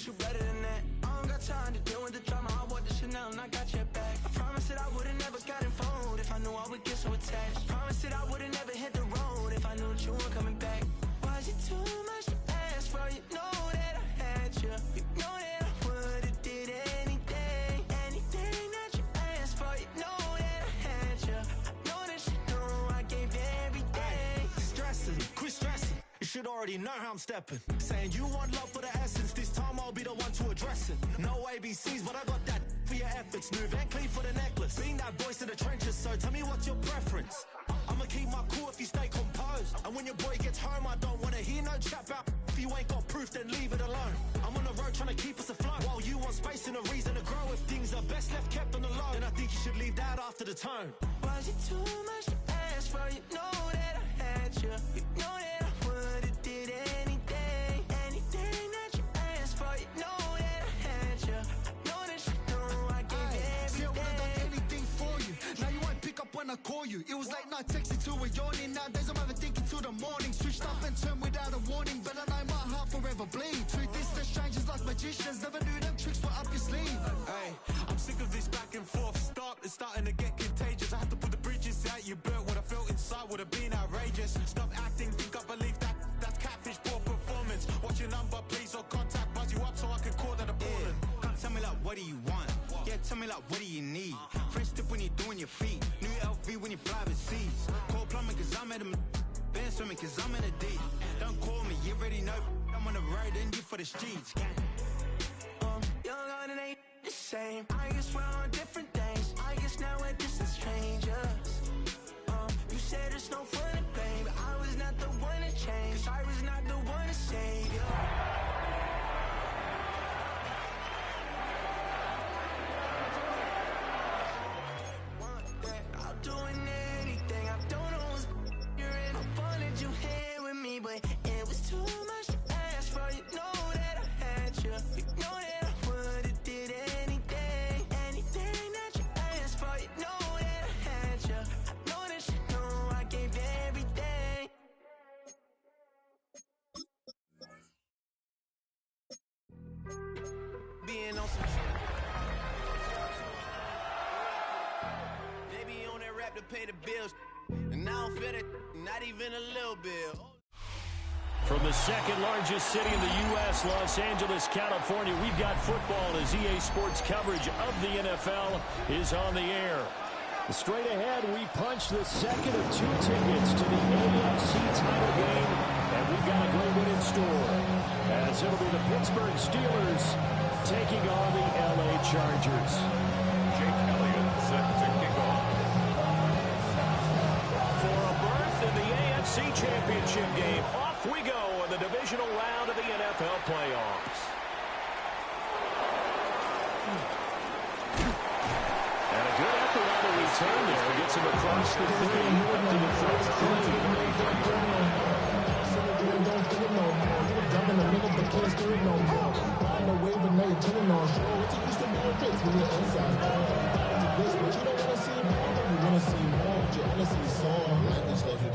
you better than that. I don't got time to deal with the drama. I want the Chanel and I got your back. I promise that I would've never gotten phoned if I knew I would get so attached. I promise that I would've never hit the road if I knew that you weren't coming back. Was it too much to ask for? You know that I had you. You know that I would've did anything that you asked for. You know that I had you. I know that you know I gave everything. Stressing, quit stressing. You should already know how I'm stepping. Saying you want love for the essence. This time I'll be the one to address it. No ABCs, but I got that for your efforts. Smooth and clean for the necklace. Being that voice in the trenches, so tell me what's your preference. I'ma keep my cool if you stay composed. And when your boy gets home, I don't wanna hear no chat about. If you ain't got proof, then leave it alone. I'm on the road trying to keep us afloat. While you want space and a reason to grow. If things are best left kept on the low, then I think you should leave that after the tone. Was it too much to ask for? You know that I had you. You know that I would've did anything that you asked for. You know that I had you. I know that you know I gave everything. See, I would've done anything for you. Now you won't pick up when I call you. It was late night texting till we're yawning. Nowadays I'm overthinking till the morning. Switched up and turned without a warning. But I know my heart forever bleed. Truth is, the strangers like magicians. Never knew them tricks were up your sleeve. Hey, I'm sick of this back and forth. It's starting to get contagious. I had to put the bridges out you built. What I felt inside would have been outrageous. Stop acting, think I believe that. That's catfish, poor performance. Watch your number, please, or contact. Buzz you up so I can call that appalling. Can't tell me like, what do you want? Yeah, tell me like, what do you need? Fresh tip when you're doing your feet. New LV when you fly overseas. Call plumbing cause I'm at a been swimming cause I'm in a deep. Don't call me, you already know. I'm on the road and you for the streets. Young and it ain't the same. I guess we're on different things. I guess now we're distant strangers. You said it's no fun to blame, but I was not the one to change. Cause I was not the one to save you. I'm doing anything. I don't know what's you're in. I wanted you here with me, but it was too much to ask for. You know that I had you. You know that I would've did anything that you asked for. You know that I had you. I know that you know I gave everything. Being on some shit. Maybe on that rap to pay the bills. And I don't feel it, not even a little bit. From the second largest city in the U.S., Los Angeles, California, we've got football as EA Sports coverage of the NFL is on the air. Straight ahead, we punch the second of two tickets to the AFC title game, and we've got a great one in store, as it'll be the Pittsburgh Steelers taking on the L.A. Chargers. Jake Elliott set to kick off. For a berth in the AFC Championship game, off we go in the divisional round of the NFL playoffs. And a good effort on the return there. Gets him across the 3, up to the 33.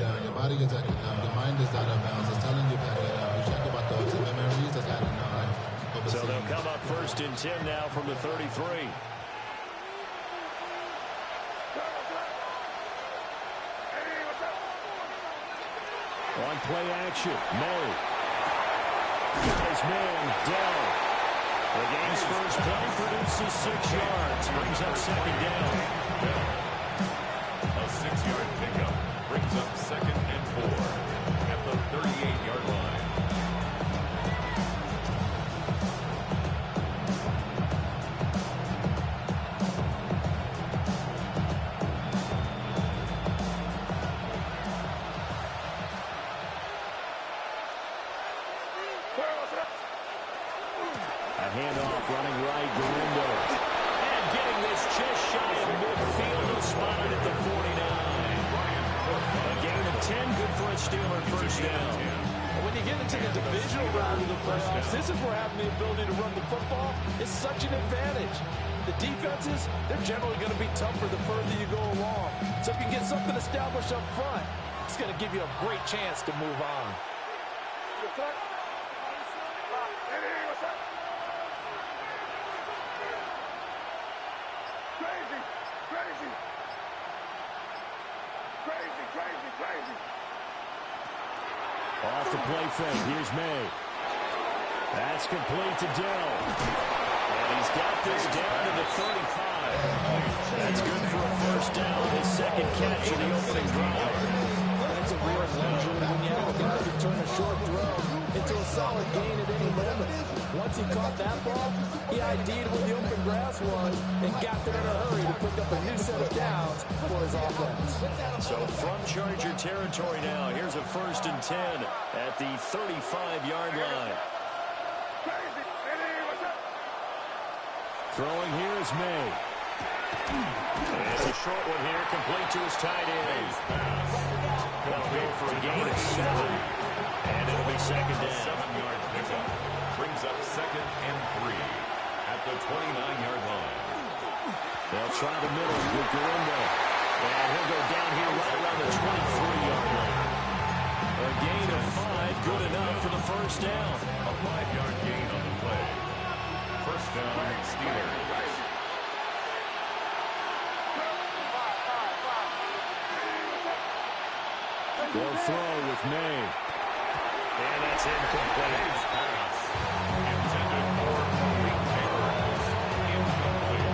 Your body is acting up. Your mind is out of bounds. It's telling you back it up. You check about thoughts and memories that's adding up. So they'll come up 1st and 10 now from the 33. On play action, May. Got his man, Dell. The game's first play produces 6 yards. Brings up 2nd down. A 6-yard pickup brings up 2nd and 4 at the 38-yard line. A handoff running right, Galindo. And getting this just shy of midfield and spotted at the 49. A gain of 10, good for a Steeler first down. When you get into the divisional round of the playoffs, this is where having the ability to run the football is such an advantage. The defenses, they're generally going to be tougher the further you go along. So if you can get something established up front, it's going to give you a great chance to move on. Off the play fake. Here's May. That's complete to Dell. And he's got this down to the 35. That's good for a first down. His second catch in the opening drive. That's a real luxury when you have a guy who turn a short throw into a solid gain at any moment. Once he caught that ball, he ID'd where the open grass was and got there in a hurry to pick up a new set of downs for his offense. So from Charger territory now, here's a 1st and 10 at the 35-yard line. Throwing here is May. And it's a short one here, complete to his tight end. That'll go for a gain of 7. And it'll be second down. 7-yard pickup. Brings up 2nd and 3 at the 29-yard line. They'll try the middle with Galindo. And he'll go down here right around the 23-yard line. A gain of 5, good enough for the first down. A 5-yard gain on the play. First down, Steelers. They'll throw with May. And that's incomplete. Pass. Intended for complete pass. Incomplete.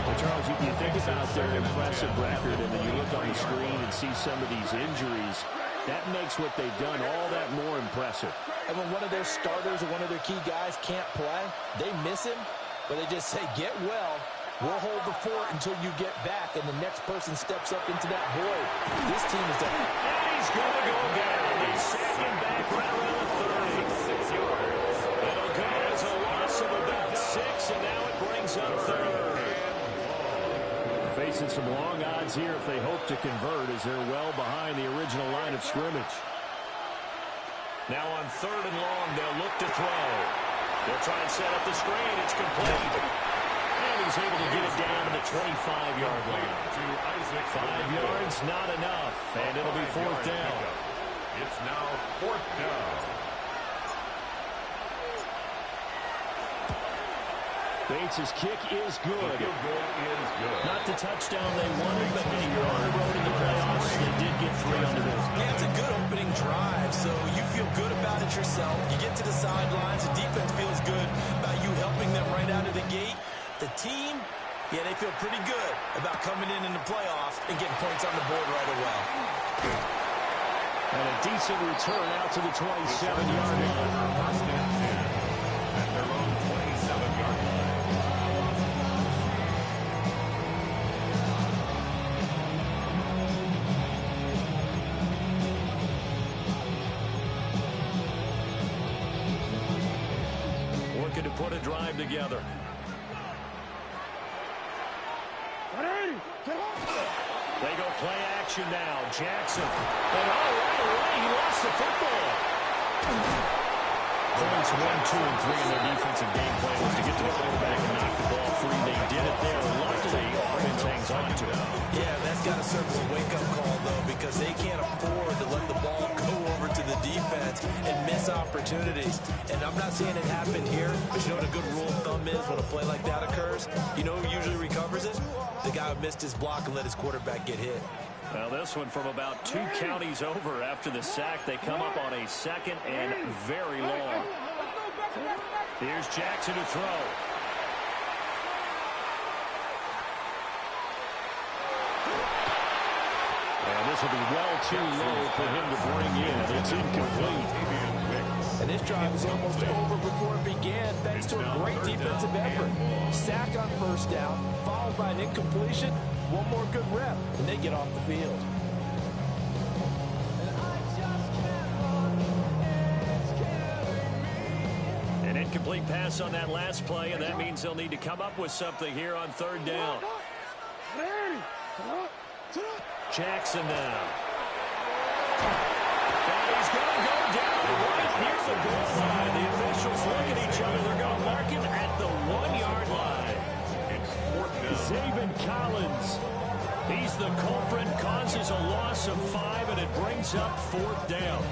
Well, Charles, you think about their impressive record, and then you look on the screen and see some of these injuries. That makes what they've done all that more impressive. And when one of their starters or one of their key guys can't play, they miss him, but they just say, get well. We'll hold the fort until you get back, and the next person steps up into that void. This team is done. And he's going to go down. He's second back right around the 36 yards. It'll go as a loss of about 6, and now it brings up 3rd. Facing some long odds here if they hope to convert, as they're well behind the original line of scrimmage. Now on 3rd and long, they'll look to throw. They'll try and set up the screen. It's complete. And he's able to get it down to the 25-yard line. 5 yards, not enough. And it'll be 4th down. It's now 4th down. Bates' kick is good. The field goal is good. Not the touchdown they wanted, but hey, you're on the road in the playoffs. They did get 3 under this. Yeah, it's a good opening drive, so you feel good about it yourself. You get to the sidelines, the defense feels good about you helping them right out of the gate. The team, yeah, they feel pretty good about coming in the playoffs and getting points on the board right away. And a decent return out to the 27-yard line. First and 10 at their own 27-yard line. Working to put a drive together. They go play action now. Jackson. And right away, he lost the football. Points 1, 2, and 3 in their defensive game plan was to get to the quarterback and knock the ball free. They did it there. Luckily, offense hangs on to it. Yeah, that's got to serve as a wake-up call, though, because they can't afford to let the ball go over to the defense and miss opportunities. And I'm not saying it happened here, but you know what a good rule of thumb is when a play like that occurs? You know who usually recovers it? The guy who missed his block and let his quarterback get hit. Now this one from about 2 counties over after the sack. They come up on a 2nd and very long. Here's Jackson to throw. And this will be well too low for him to bring in. It's incomplete. And this drive is almost over before it began, thanks to a great defensive effort. Sack on first down, followed by an incompletion. One more good rep, and they get off the field. An incomplete pass on that last play, and that means they'll need to come up with something here on 3rd down. Jackson now. And he's going to go down right near the goal line. The officials look at each other. They're going to mark him at the 1-yard line. Zaven Collins. He's the culprit, causes a loss of 5, and it brings up 4th down.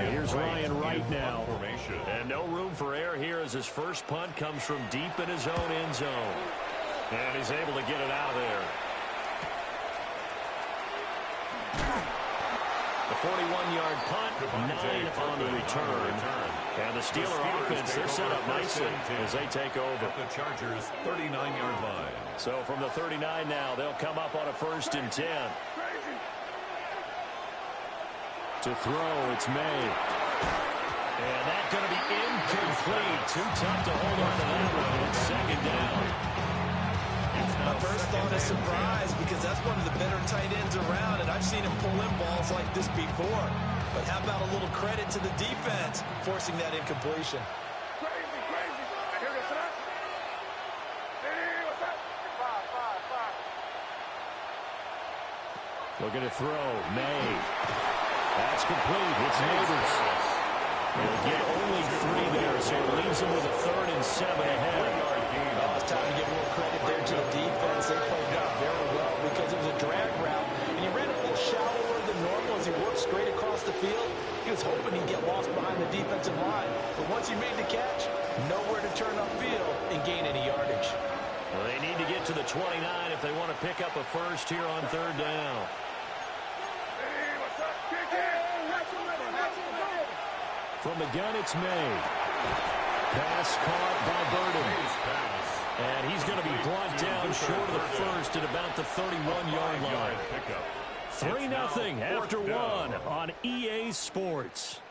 Here's Ryan Wright now. And no room for error here as his first punt comes from deep in his own end zone. And he's able to get it out of there. 41-yard punt, 9 on the return. And the Steeler offense, they're set up nicely as they take over. At the Chargers' 39-yard line. So from the 39 now, they'll come up on a 1st and 10. To throw, it's May. And that's going to be incomplete. Too tough to hold on to that one. It's 2nd down. My first thought is surprise because that's one of the better tight ends around, and I've seen him pull in balls like this before. But how about a little credit to the defense forcing that incompletion? Looking to throw. May. That's complete. It's Neighbors. They'll get only 3 there, so it leaves them with a 3rd and 7 ahead. Oh, it's time to give a little credit there to the defense. They played that very well because it was a drag route, and he ran a little shallower than normal as he worked straight across the field. He was hoping he'd get lost behind the defensive line, but once he made the catch, nowhere to turn upfield and gain any yardage. Well, they need to get to the 29 if they want to pick up a first here on 3rd down. From the gun, it's May. Pass caught by Burden. And he's going to be brought down short of the first at about the 31-yard line. 3-0 after 1 on EA Sports.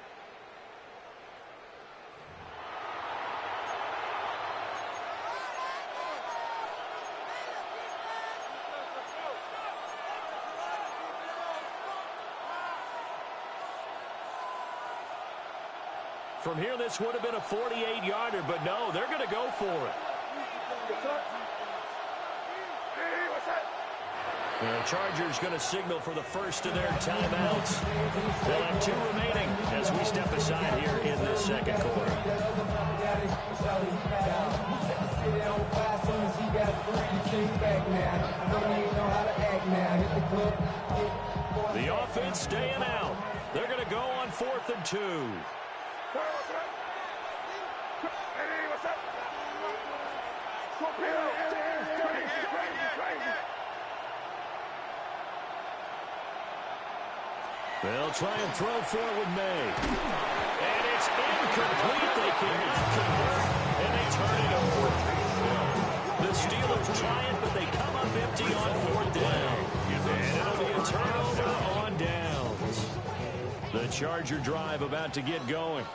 From here, this would have been a 48-yarder, but no, they're going to go for it. The Chargers going to signal for the first of their timeouts. They'll have 2 remaining as we step aside here in this 2nd quarter. The offense staying out. They're going to go on 4th and 2. They'll try and throw for it with May. And it's incomplete. They cannot convert, and they turn it over. The Steelers try it, but they come up empty on 4th down. And it'll be a turnover on downs. The Charger drive about to get going.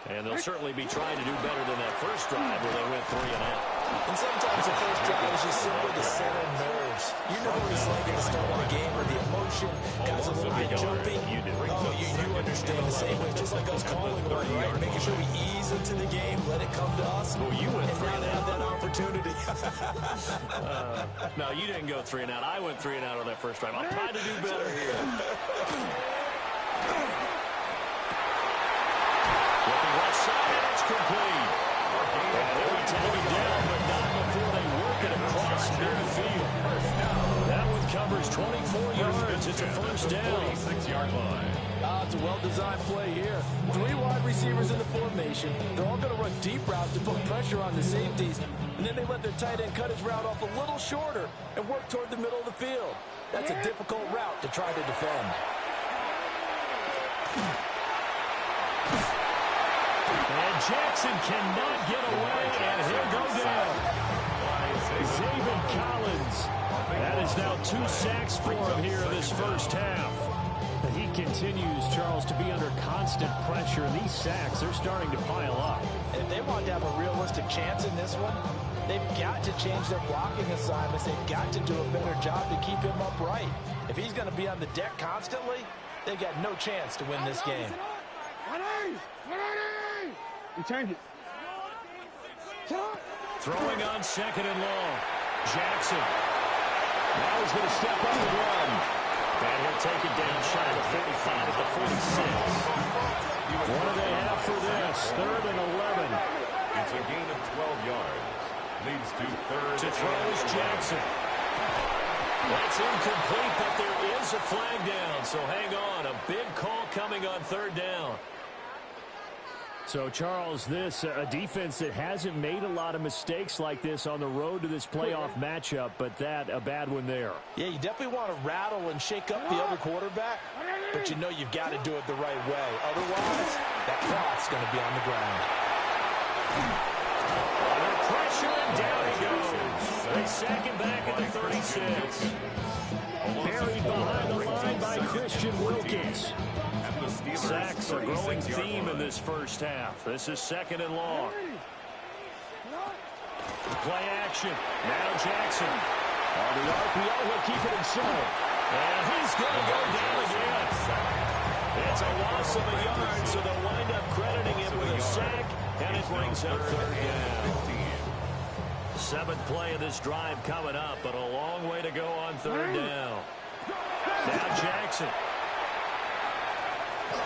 And they'll certainly be trying to do better than that first drive where they went 3 and out. And sometimes the first drive is just simply to settle nerves. You know what it's like at the start of the game where the emotion guys a little bit jumpy. Oh, you understand the same way. Just like us calling one, right? Making sure we ease into the game, let it come to us. Well, you went 3 and now they have that opportunity. No, you didn't go 3 and out. I went 3 and out on that first drive. I'm trying to do better here. Looking left side, and it's complete. They'll be taken down, but not before they work it across midfield. That one covers 24 yards. It's a first down. 46-yard line. It's a well-designed play here. 3 wide receivers in the formation. They're all going to run deep routes to put pressure on the safeties. And then they let their tight end cut his route off a little shorter and work toward the middle of the field. That's a difficult route to try to defend. And Jackson cannot get away, and he'll go down. Zaven Collins. That is now 2 sacks for him here in this first half. He continues, Charles, to be under constant pressure, and these sacks are starting to pile up. And if they want to have a realistic chance in this one, they've got to change their blocking assignments. They've got to do a better job to keep him upright. If he's going to be on the deck constantly, they've got no chance to win this game. Throwing on 2nd and long. Jackson. Now he's going to step up and run. And he'll take it down shy of the 45 at the 46. What do they have for this? 3rd and 11. It's a gain of 12 yards. Leads to 3rd. To throw is Jackson. That's incomplete, but there is a flag down. So hang on. A big call coming on 3rd down. So, Charles, this a defense that hasn't made a lot of mistakes like this on the road to this playoff matchup, but that a bad one there. Yeah, you definitely want to rattle and shake up the other quarterback, but you know you've got to do it the right way. Otherwise, that clock's going to be on the ground. Under pressure, and down he goes. They sack him back at the 36. Buried behind the line by Christian Wilkins. Sacks a growing theme in this first half. This is 2nd and long. Play action. Now Jackson. On the RPO, he'll keep it himself. And he's going to go down again. It's a loss of a yard, so they'll wind up crediting him with a sack, and it brings up 3rd down. 7th play of this drive coming up, but a long way to go on 3rd down. Now Jackson.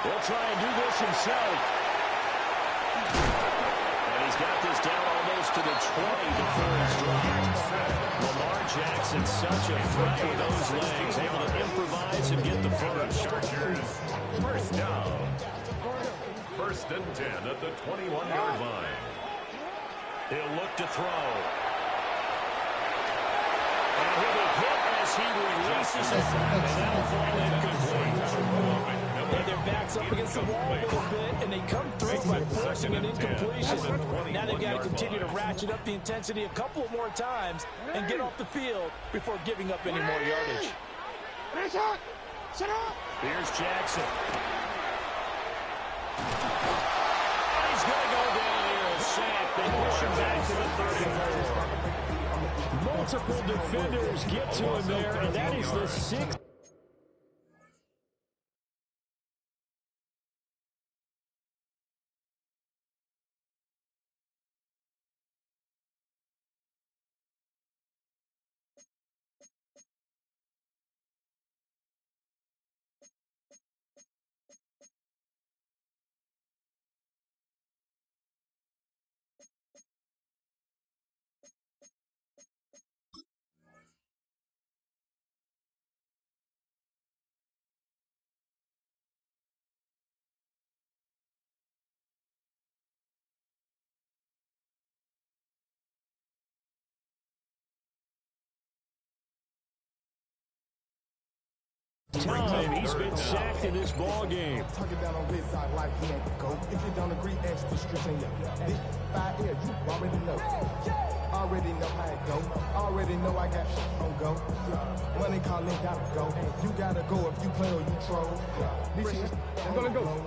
He'll try and do this himself. And he's got this down almost to the 20 before he's dropped. Lamar Jackson, such a threat with those legs, able to improvise and get the first. Chargers, first down. 1st and 10 at the 21-yard line. He'll look to throw. And he'll be hit as he releases it. And that'll fall incomplete. And their backs up against the wall a little bit, and they come through by forcing an incompletion. Now they've got to continue to ratchet up the intensity a couple more times and get off the field before giving up any more yardage. Here's Jackson. He's going to go down here and sack. They push him back to the 34. Multiple defenders get to him there, and that is the 6th. Time he's been sacked in this ball game. Target down on his side like he ain't the GOAT. If you don't agree, ask the streets and this 5 years, you already know. Already know how it go. Already know I got shit on go. Money calling, gotta go. You gotta go if you play or you troll. I'm gonna go.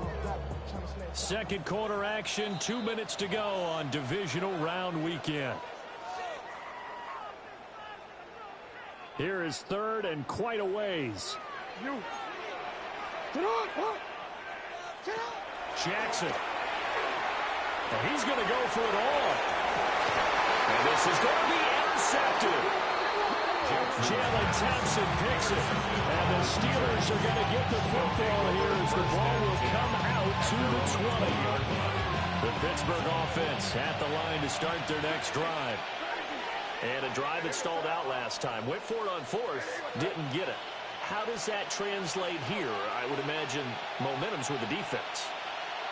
2nd quarter action, 2 minutes to go on divisional round weekend. Here is 3rd and quite a ways. Jackson. And he's going to go for it all. And this is going to be intercepted. Jalen Thompson picks it. And the Steelers are going to get the football here as the ball will come out to the 20. The Pittsburgh offense at the line to start their next drive. And a drive that stalled out last time. Went for it on 4th, didn't get it. How does that translate here? I would imagine momentum's with the defense.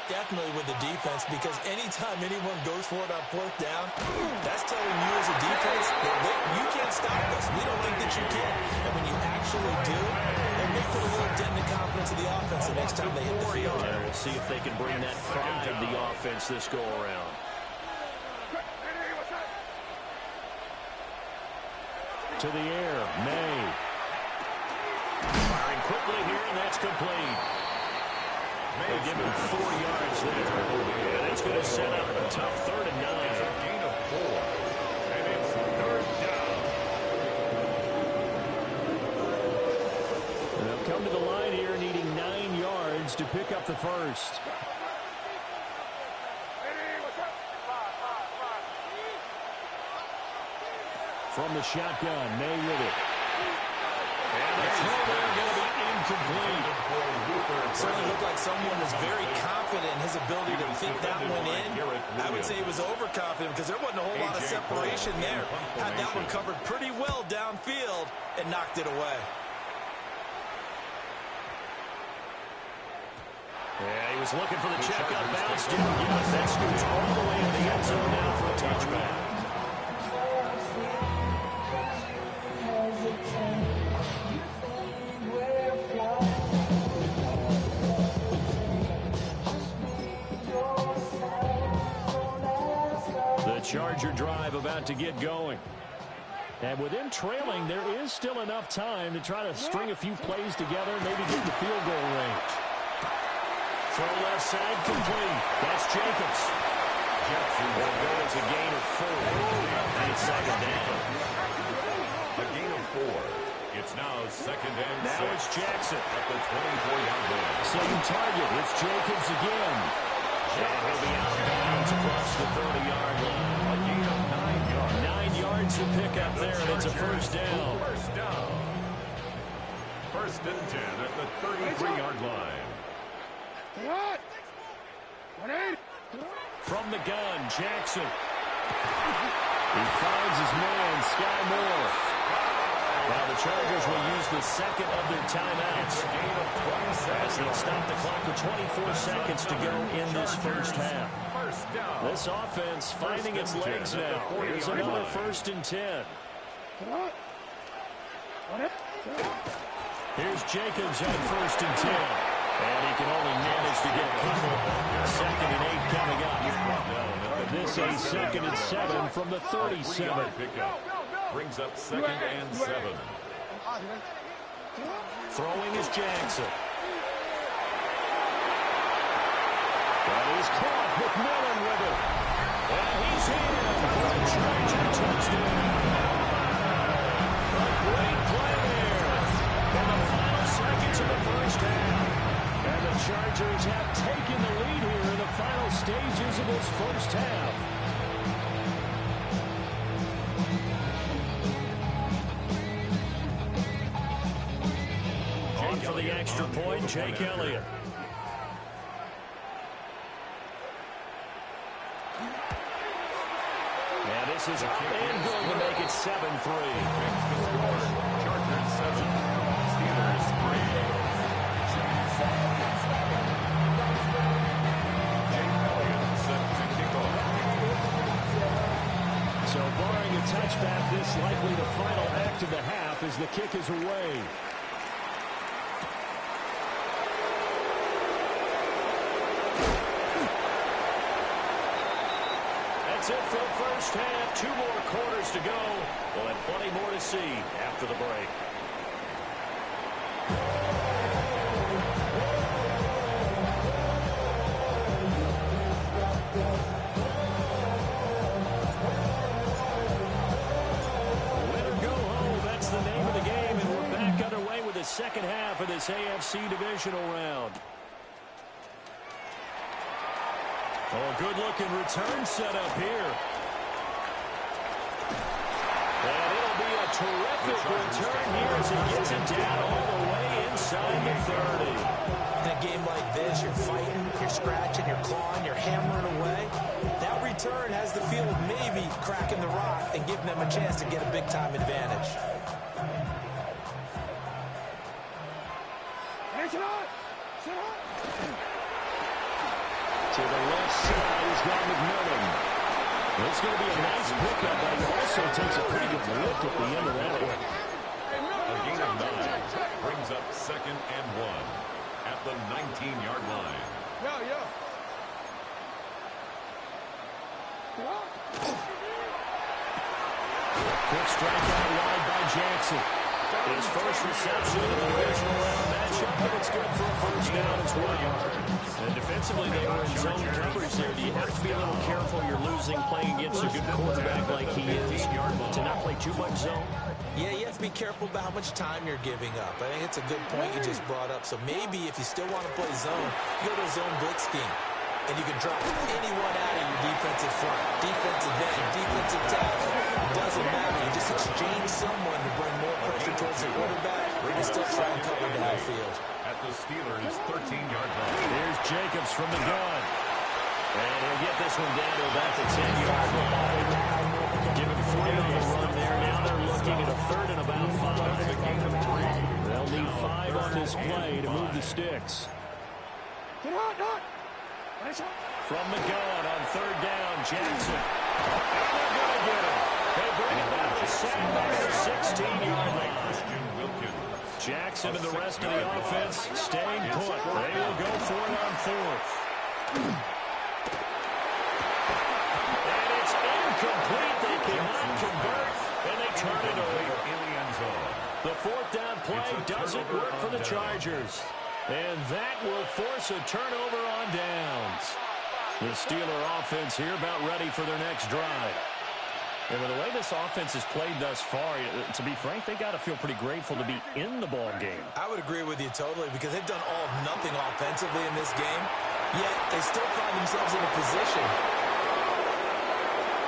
Definitely with the defense, because anytime anyone goes for it on 4th down, that's telling you as a defense that you can't stop us. We don't think that you can. And when you actually do, it may put a little dent in the confidence of the offense the next time they hit the field. We'll see if they can bring that pride to the offense this go-around. To the air, May. Firing quickly here, and that's complete. They'll give him 4 yards there. And it's going to set up a tough 3rd and 9. It's a gain of 4. And it's 3rd down. And they'll come to the line here needing 9 yards to pick up the first. From the shotgun, May with it. And the throw there going to be incomplete. Certainly looked like someone was very confident in his ability to think that one in. I would say he was overconfident because there wasn't a whole lot of separation there. Had that one covered pretty well downfield and knocked it away. Yeah, he was looking for the check up bounce. Didn't get it. That scoots all the way into the end zone now for a touchback. The Charger drive about to get going. And with him trailing, there is still enough time to try to string a few plays together, maybe get the field goal range. Throw left side complete. That's Jacobs. Will go as a gain of 4. And second down. A gain of 4. It's now second and 6. Now it's Jackson at the 24-yard line. Same target. It's Jacobs again. And he'll be out of bounds across the 30-yard line. A gain of 9 yards. 9 yards to pick up there, and it's a first down. First down. First and 10 at the 33-yard line. From the gun, Jackson. He finds his man, Sky Moore. Now the Chargers will use the second of their timeouts as they'll stop the clock with 24 seconds to go in this first half. This offense finding its legs now. Here's another first and 10. Here's Jacobs on first and 10. And he can only manage to get couple. Second and 8 coming up. This a second and 7 from the 37. Brings up second and 7. Throwing is Jackson. That is caught. McMillan with it. And he's in for a Charger touchdown. A great play there. In the final seconds of the first half. And the Chargers have taken the lead here in the final stages of this first half. On for the extra point, Jake Elliott. And this is up and going to make it 7-3. Chargers 7, Steelers 3. So barring a touchback, this likely the final act of the half as the kick is away. That's it for the first half. 2 more quarters to go. We'll have plenty more to see after the break. The name of the game, and we're back underway with the second half of this AFC divisional round. Oh, good-looking return set up here. And it'll be a terrific return here as he gets it down all the way inside the 30. In a game like this, you're fighting, you're scratching, you're clawing, you're hammering away. That return has the feel of maybe cracking the rock and giving them a chance to get a big-time advantage. To the left side, he's got McMillan. It's going to be a nice pickup, but he also takes a pretty good look at the end of that one. A gain of 9 brings up second and 1 at the 19-yard line. Quick strike out wide by Jackson. His first reception in the divisional round matchup, but it's good for a first down as well. And defensively, they were in zone coverage there. Do you have to be a little careful? You're losing playing against a good quarterback like he is to not play too much zone? Yeah, you have to be careful about how much time you're giving up. I think it's a good point you just brought up. So maybe if you still want to play zone, you go to a zone blitz scheme. And you can drop anyone out of your defensive front, defensive end, defensive tackle. Doesn't matter. You just exchange someone to bring more pressure towards the quarterback and still try and cover downfield. At the Steelers' 13-yard line. Here's Jacobs from the gun. And he'll get this one down to about the 10-yard line. Give him 3 on the run there. Now they're looking at a third and about 5. They'll need 5 on this play to move the sticks. From the gun on third down, Jackson. And they're going to get him. They bring it down to sack back at 16-yard line. Jackson and the rest of the offense staying put. They will go for it on fourth. And it's incomplete. They cannot convert, and they turn it over. The fourth down play doesn't work for the Chargers. And that will force a turnover on downs. The Steeler offense here about ready for their next drive. And with the way this offense has played thus far, to be frank, they got to feel pretty grateful to be in the ball game. I would agree with you totally because they've done all of nothing offensively in this game, yet they still find themselves in a position.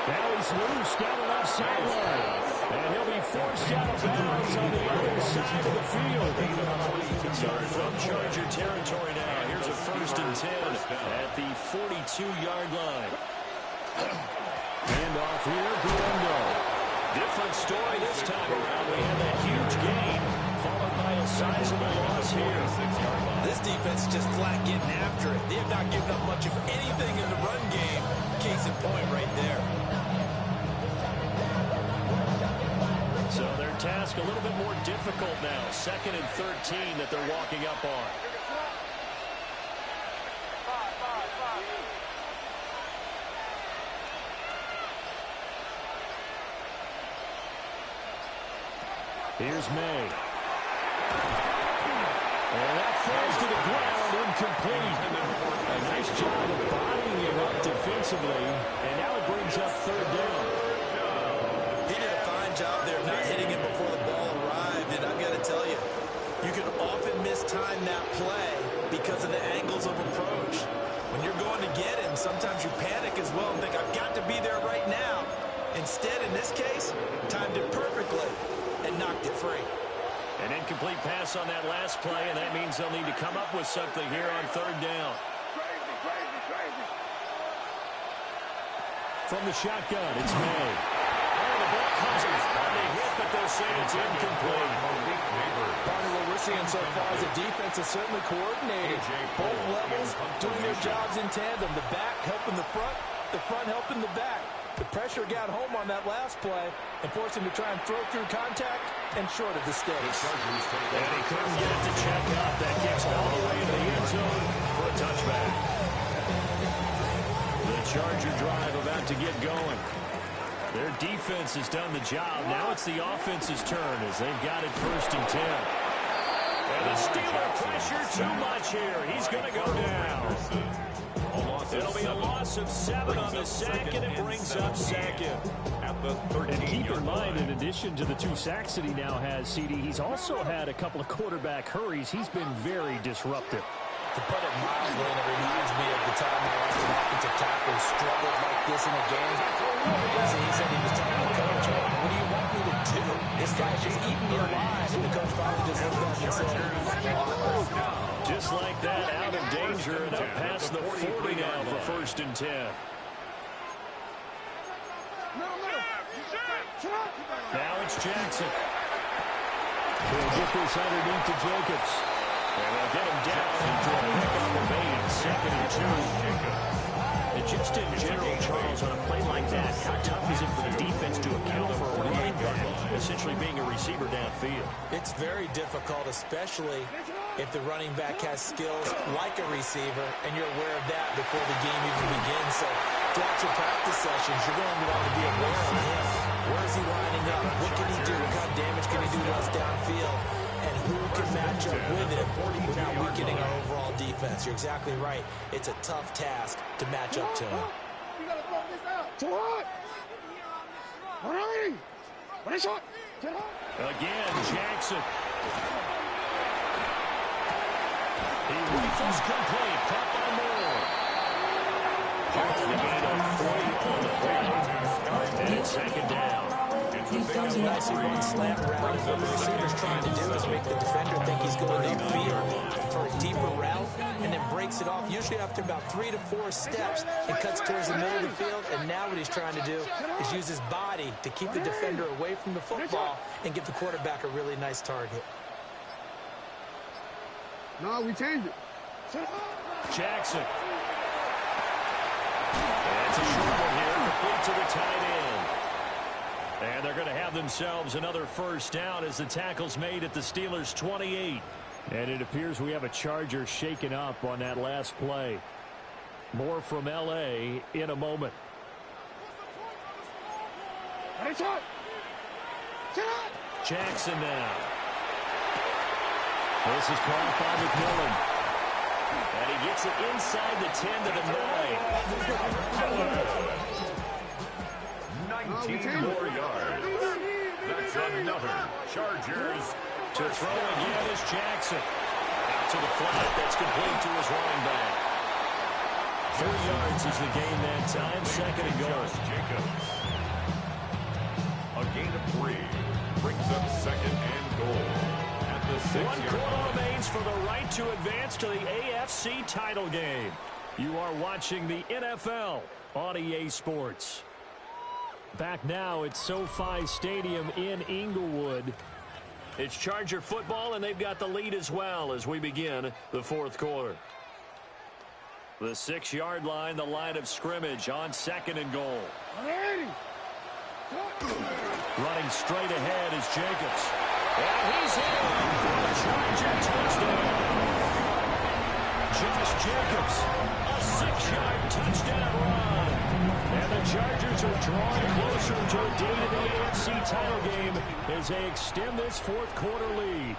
Now he's loose down the left sideline. And he'll be forced out of bounds on the other side of the field. So from Charger territory now, here's a 1st and 10 at the 42-yard line. Hand off here, Guendo. Different story this time around. We had that huge gain, followed by a sizable loss here. This defense is just flat getting after it. They have not given up much of anything in the run game. Case in point right there. So their task a little bit more difficult now. 2nd and 13 that they're walking up on. Here's May. And that falls to the ground, incomplete. A nice job of bodying him up defensively. And now it brings up 3rd down. He did a fine job there not hitting it before the ball arrived. And I've got to tell you, you can often mistime that play because of the angles of approach. When you're going to get him, sometimes you panic as well and think, I've got to be there right now. Instead, in this case, timed it perfectly and knocked it free. An incomplete pass on that last play, and that means they'll need to come up with something here on 3rd down. From the shotgun, it's May. Oh, the ball comes in on the hit, but they'll say it's incomplete. Partner, what we're seeing so far is the defense is certainly coordinated. Both levels doing their jobs in tandem. The back helping the front helping the back. The pressure got home on that last play and forced him to try and throw through contact and short of the sticks. And he couldn't get it to check out. That gets all the way into the end zone for a touchback. The Charger drive about to get going. Their defense has done the job. Now it's the offense's turn as they've got it 1st and 10. And the Steeler pressure too much here. He's going to go down. It'll be a loss of 7 on the sack, and it brings up 2nd. And keep in mind, in addition to the 2 sacks that he now has, CD, he's also had a couple of quarterback hurries. He's been very disruptive. To put it mildly, it reminds me of the time I watched an offensive tackle struggled like this in a game. He said he was telling the coach, hey, what do you want me to do? This guy's just eating me alive. And the coach finally just looked up and said, just like that, out of danger and up past the 40 now for 1st and 10. Now it's Jackson. He'll get this underneath to Jacobs. And they'll get him down into a pick on the main, 2nd and 2. And just in general, Charles, on a play like that, how tough is it for the defense to account for a running back essentially being a receiver downfield? It's very difficult, especially if the running back has skills like a receiver, and you're aware of that before the game even begins. So throughout your practice sessions, you're going to want to be aware of him. Where is he lining up? What can he do? What kind of damage can he do to us downfield? And who can match up with him without weakening our overall defense? You're exactly right. It's a tough task to match up to him. Again, Jackson. He rifles complete. Caught by Moore. Jackson made a 40 on the play. And it's 2nd down. Does a nicely run slant route. What the receiver's trying to do is make the defender think he's going upfield for a deeper route and then breaks it off, usually after about 3 to 4 steps, and cuts towards the middle of the field. And now what he's trying to do is use his body to keep the defender away from the football and give the quarterback a really nice target. No, we changed it. Jackson. And it's a short one here, complete to the tight end. And they're going to have themselves another first down as the tackle's made at the Steelers' 28. And it appears we have a Charger shaken up on that last play. More from L.A. in a moment. Jackson now. This is caught by McMillan. And he gets it inside the 10 to the 19 more yards. That's another Chargers. To throw again is Jackson. Out to the flat. That's complete to his running back. 3 yards is the gain that time. Second and goal. Jacobs. A gain of 3. Brings up second and goal. At the 6-yard line. 1 quarter remains for the right to advance to the AFC title game. You are watching the NFL on EA Sports. Back now at SoFi Stadium in Inglewood. It's Charger football, and they've got the lead as well as we begin the fourth quarter. The 6-yard line, the line of scrimmage on second and goal. Running straight ahead is Jacobs. And he's in for a Charger touchdown. Josh Jacobs, a 6-yard touchdown run. And the Chargers are drawing closer to a date in the AFC title game as they extend this fourth quarter lead.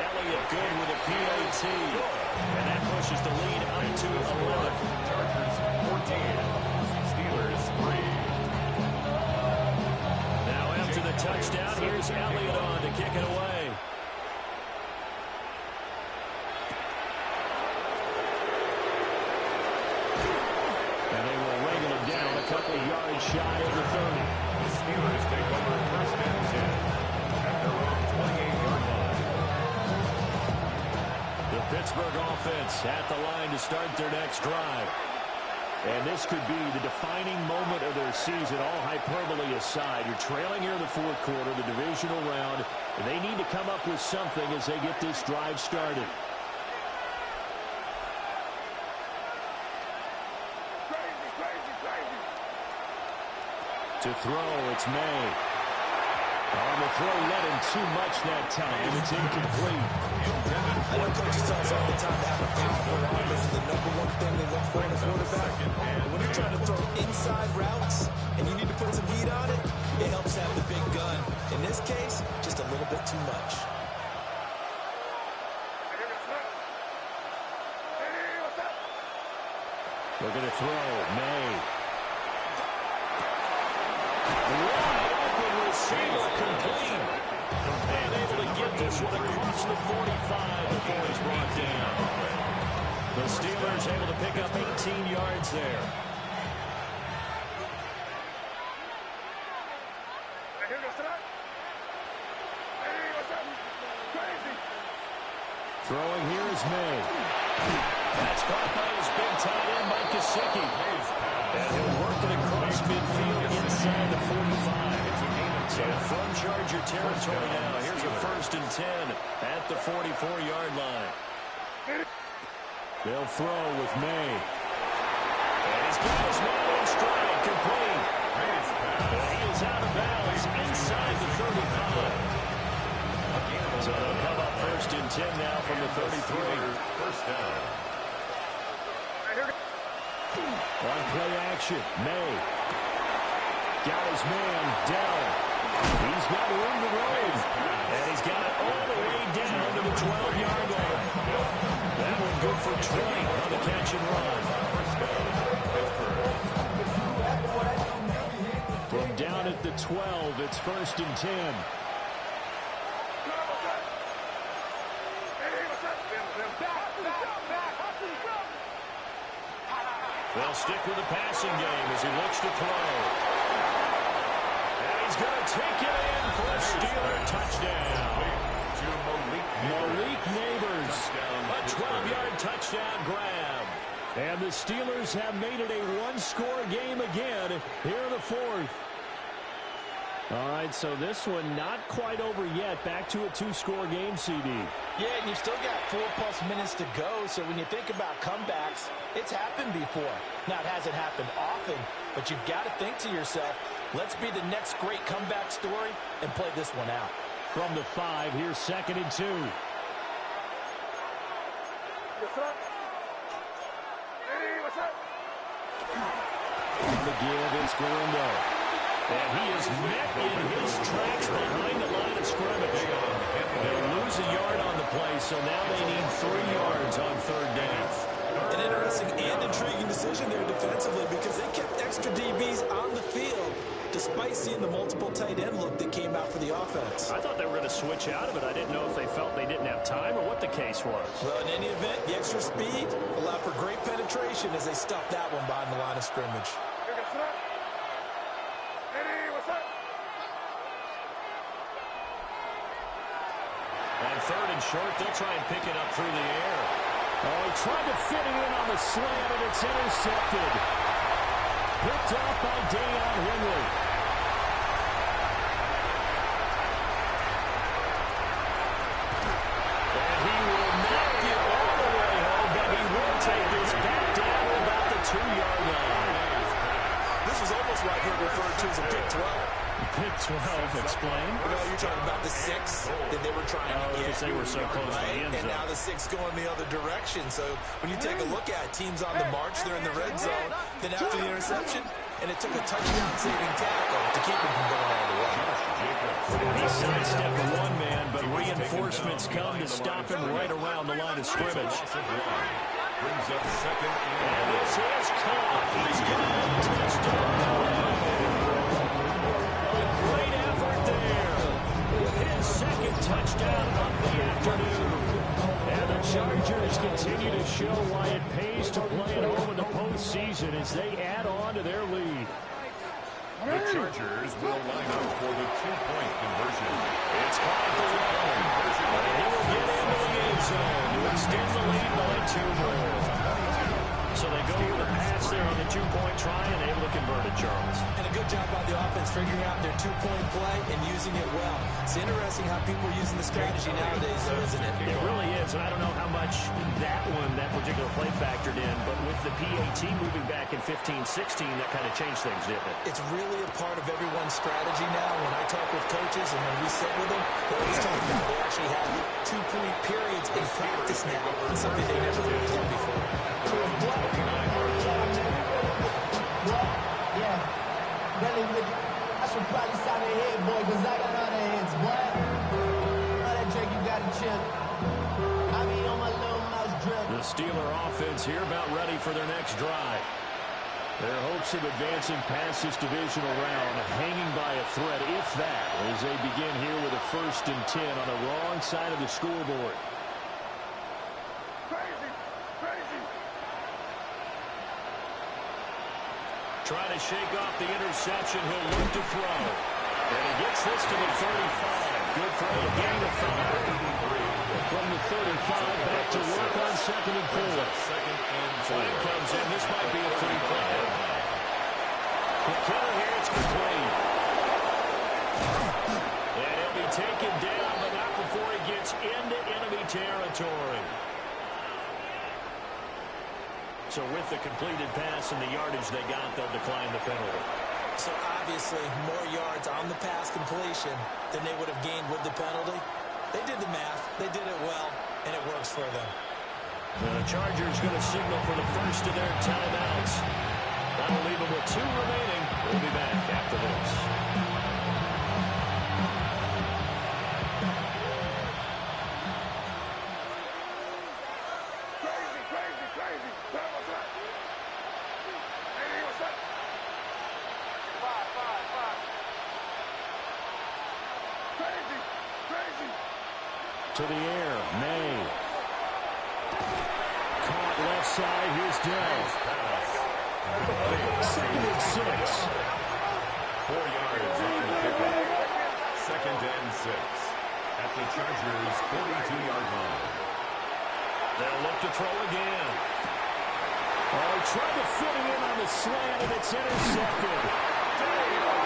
Elliott good with a PAT. And that pushes the lead up to 11. Chargers 14. Steelers 3. Now after the touchdown, here's Elliott on to kick it away. Couple yards shy of the 30. The Steelers take over first and 10 at their own 28-yard line. The Pittsburgh offense at the line to start their next drive. And this could be the defining moment of their season, all hyperbole aside. You're trailing here in the fourth quarter, the divisional round, and they need to come up with something as they get this drive started. To throw, it's May. On the throw, let him too much that time. It's incomplete. I know coaches tell us all the time to have a powerful arm. This is the #1 thing they look for in a quarterback. But when you're trying to throw inside routes and you need to put some heat on it, it helps have the big gun. In this case, just a little bit too much. We're going to throw. May. Wide open receiver complete. And able to get this one across the 45 before he's brought down. The Steelers able to pick up 18 yards there. Throwing here is May. That's caught by his big tight end, Mike Gesicki. And he'll work it across midfield inside the 45. So from Charger territory now, here's a 1st and 10 at the 44-yard line. They'll throw with May. And he's got his man in stride, complete. And he is out of bounds inside the 35. So they'll come up 1st and 10 now from the 33. First down. On play action, May. Got his man down. He's got room to roam. And he's got it all the way down to the 12-yard line. That one good for 20 on the catch and run. From down at the 12, it's 1st and 10. They'll stick with the passing game as he looks to throw. And he's going to take it in for a Steeler touchdown. Malik Neighbors, a 12-yard touchdown grab. And the Steelers have made it a one-score game again here in the fourth. All right, so this one not quite over yet. Back to a 2-score game, CD. Yeah, and you've still got 4+ minutes to go, so when you think about comebacks, it's happened before. Now, it hasn't happened often, but you've got to think to yourself, let's be the next great comeback story and play this one out. From the 5, here's 2nd and 2. The give is Galindo. And he is met in his tracks behind the line of scrimmage. They'll lose a yard on the play, so now they need 3 yards on 3rd down. An interesting and intriguing decision there defensively because they kept extra DBs on the field despite seeing the multiple tight end look that came out for the offense. I thought they were going to switch out of it. I didn't know if they felt they didn't have time or what the case was. Well, in any event, the extra speed allowed for great penetration as they stuffed that one behind the line of scrimmage. On 3rd and short, they'll try and pick it up through the air. Oh, he tried to fit it in on the slant, and it's intercepted. Picked off by Deion Henry. And he will not get all the way home, but he will take this back down about the 2-yard line. This was almost what I heard referred to as a Big 12. Big 12, explain. You know, you're talking about the 6 that they were trying to get. Because they were so close to the end zone. And now the 6 going the other direction. So when you take a look at it, teams on the march, they're in the red zone. Then after the interception, and it took a touchdown-saving tackle to keep him from going all the way. He sidestepped one man, but reinforcements come to stop him right around the line of scrimmage. Brings up 2nd and this is caught. He's got a touchdown. A great effort there. His 2nd touchdown of the afternoon. And the Chargers continue to show why it pays to play at home in the postseason as they add on to their lead. The Chargers will line up for the 2-point conversion. It's caught for one. He will get into the end zone to extend the lead by 2 more. So they go with a pass there on the 2-point try and able to convert it, Charles. And a good job by the offense figuring out their 2-point play and using it well. It's interesting how people are using the strategy nowadays, though, isn't it? It really is, and I don't know how much that particular play factored in, but with the PAT moving back in 15-16, that kind of changed things, didn't it? It's really a part of everyone's strategy now. When I talk with coaches and when we sit with them, they always talk about they actually have 2-point periods in practice now. It's something they never really did before. Yeah, really with I should probably sign a hit, boy, because I got all the hits, boy. All that Drake, you got a chip. I be on my little mouse drip. The Steeler offense here about ready for their next drive. Their hopes of advancing past this divisional round hanging by a thread, if that, as they begin here with a 1st and 10 on the wrong side of the scoreboard. Trying to shake off the interception. He'll look to throw. And he gets this to the 35. Good for a gain of 5. From the 35 back to work on 2nd and 4. Flag comes in. This might be a free play. McKenna here. It's complete. And he'll be taken down, but not before he gets into enemy territory. So with the completed pass and the yardage they got, they'll decline the penalty. So obviously more yards on the pass completion than they would have gained with the penalty. They did the math. They did it well, and it works for them. The Chargers going to signal for the first of their timeouts. That'll leave them with 2 remaining. We'll be back after this. To the air, May. Caught left side, here's Dell. 2nd and 6. 4 yards on the pickup. 2nd and 6. At the Chargers' 42-yard line. They'll look to throw again. Oh, he tried to fit it in on the slant, and it's intercepted.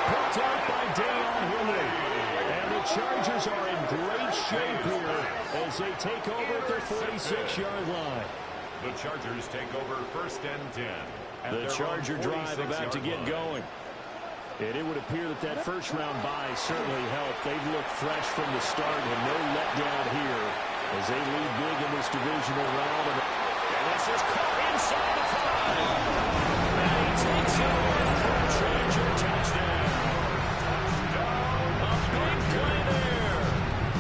Picked up by Deion Henry. And the Chargers are in great shape here as they take over at their 46-yard line. The Chargers take over 1st and 10. The Charger drive about to get going. And it would appear that that first-round bye certainly helped. They've looked fresh from the start and no letdown here as they lead big in this divisional round. And this is caught inside the 5. And he takes it away for a Charger touchdown. A big play there.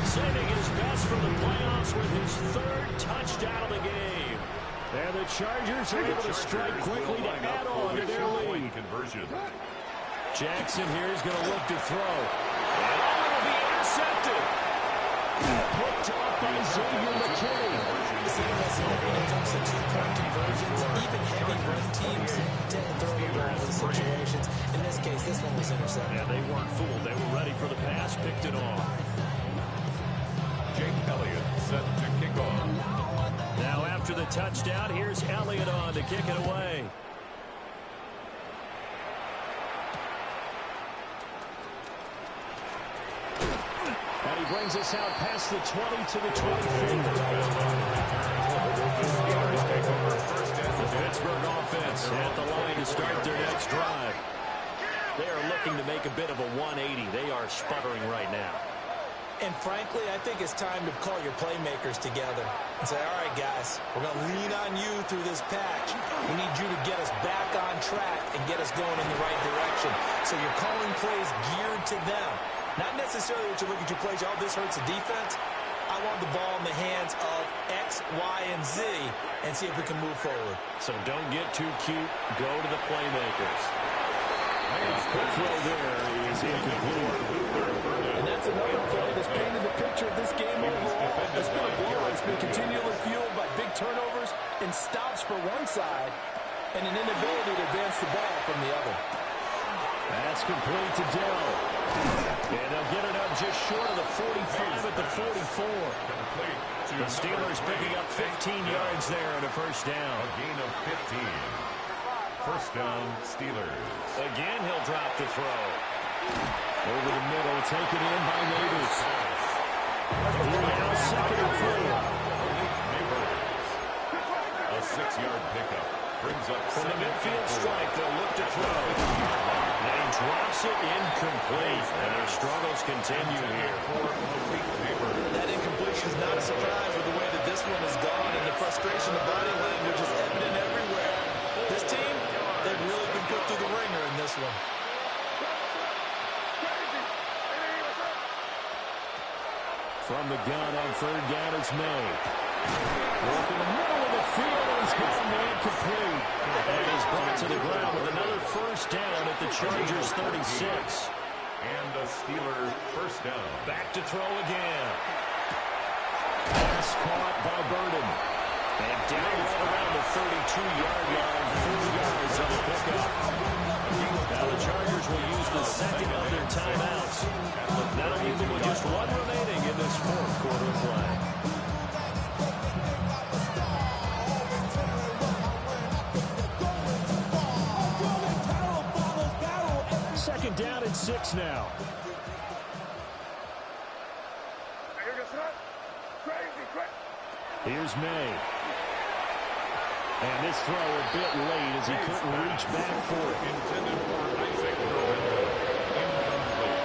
Saving his best for the playoffs with his 3rd touchdown of the game. And the Chargers are able to strike quickly to add on to their lead. Jackson here is going to look to throw. And it will be intercepted. Picked up by Xavier McKinney. You see when it comes to 2-point conversions, even heavy run teams tend to throw the ball in situations. In this case, this one was intercepted. And they weren't fooled. They were ready for the pass, picked it off. Jake Elliott set to kick off. Now after the touchdown, here's Elliott on to kick it away. And he brings us out past the 20 to the 24. The Pittsburgh offense at the line to start their next drive. They are looking to make a bit of a 180. They are sputtering right now. And frankly, I think it's time to call your playmakers together and say, all right, guys, we're going to lean on you through this patch. We need you to get us back on track and get us going in the right direction. So you're calling plays geared to them. Not necessarily what you look at your plays, oh, this hurts the defense. I want the ball in the hands of X, Y, and Z and see if we can move forward. So don't get too cute. Go to the playmakers. Quick throw there is incomplete. And that's another play that's painted the picture of this game overall. It's been a blowout. It's been continually fueled by big turnovers and stops for one side and an inability to advance the ball from the other. That's complete to Dell. And they'll get it up just short of the 45 at the 44. The Steelers picking up 15 yards there on a first down. A gain of 15. First down, Steelers. Again, he'll drop the throw. Over the middle, taken in by Neighbors. Now 2nd and 4. A 6-yard pickup. Brings up from the midfield strike. They'll look to throw. And he drops it incomplete. And their struggles continue here. That incompletion is not a surprise with the way that this one has gone, and the frustration of body language is evident everywhere. This team, they've really been put through the ringer in this one. From the gun on 3rd down, it's May. Work in the middle of the field, and he's got a man complete. And he's brought to the ground with another first down at the Chargers 36. And a Steeler first down. Back to throw again. Pass caught by Burden. And down right around the 32-yard line, 4 yards on the pickup. Now the Chargers will use the second of their timeouts. Now even with just one remaining in this 4th quarter of play. Second down and 6 now. Here's May. And this throw a bit late as he couldn't reach back for it. Intended for Isaac Rowe. Incomplete.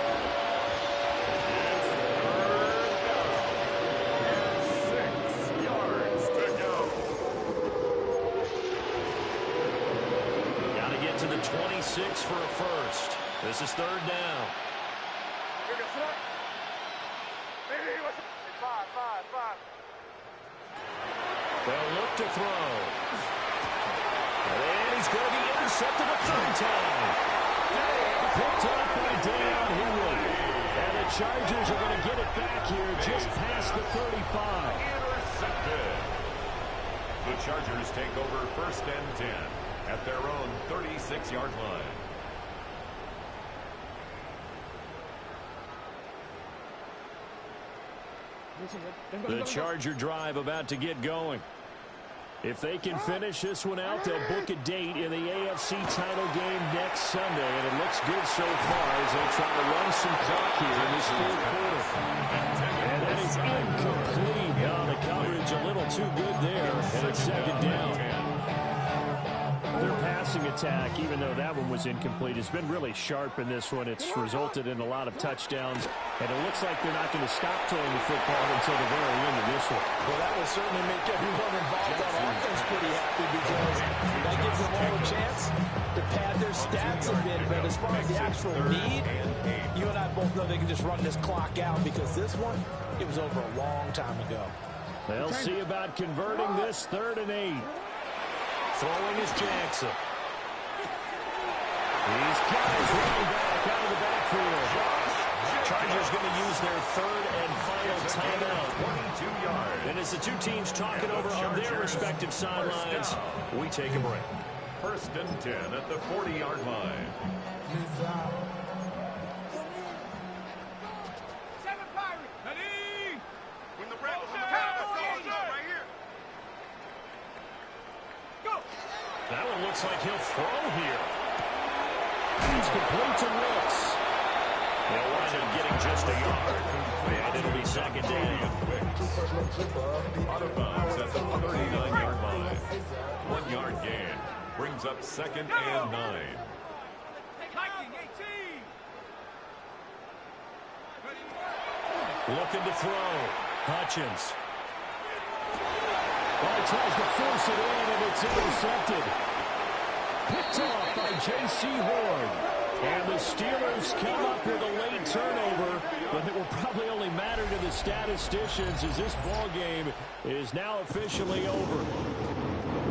6 yards to go. Got to get to the 26 for a first. This is 3rd down. They'll look to throw. And he's going to be intercepted a 3rd time. Picked up by Deion Henry. And the Chargers are going to get it back here just past the 35. Intercepted. The Chargers take over 1st and 10 at their own 36-yard line. The Charger drive about to get going. If they can finish this one out, they'll book a date in the AFC title game next Sunday, and it looks good so far as they try to run some clock here in this fourth quarter. And that is incomplete. The coverage a little too good there, and it's second down. Their passing attack, even though that one was incomplete, has been really sharp in this one. It's resulted in a lot of touchdowns, and it looks like they're not going to stop throwing the football until the very end of this one. Well, that will certainly make everyone involved on offense pretty happy because that gives them all a chance to pad their stats a bit. But as far as the actual need, you and I both know they can just run this clock out because this one, it was over a long time ago. They'll see about converting this 3rd and 8. Throwing is Jackson. These guys running back out of the backfield. Chargers going to use their 3rd and final timeout. 22 yards. And as the two teams talk it over on their respective sidelines, we take a break. 1st and 10 at the 40-yard line. That one looks like he'll throw here. He's complete to Wilkes. They'll wind up getting just a yard. And it'll be second down. Out of bounds at the 39-yard line. 1 yard gain. Brings up 2nd and 9. Looking to throw. Hutchins. Ball tries to force it in, and it's intercepted. Picked off by J.C. Horn. And the Steelers come up with a late turnover, but it will probably only matter to the statisticians as this ball game is now officially over.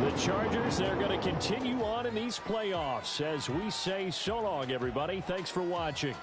The Chargers, they're going to continue on in these playoffs as we say so long, everybody. Thanks for watching.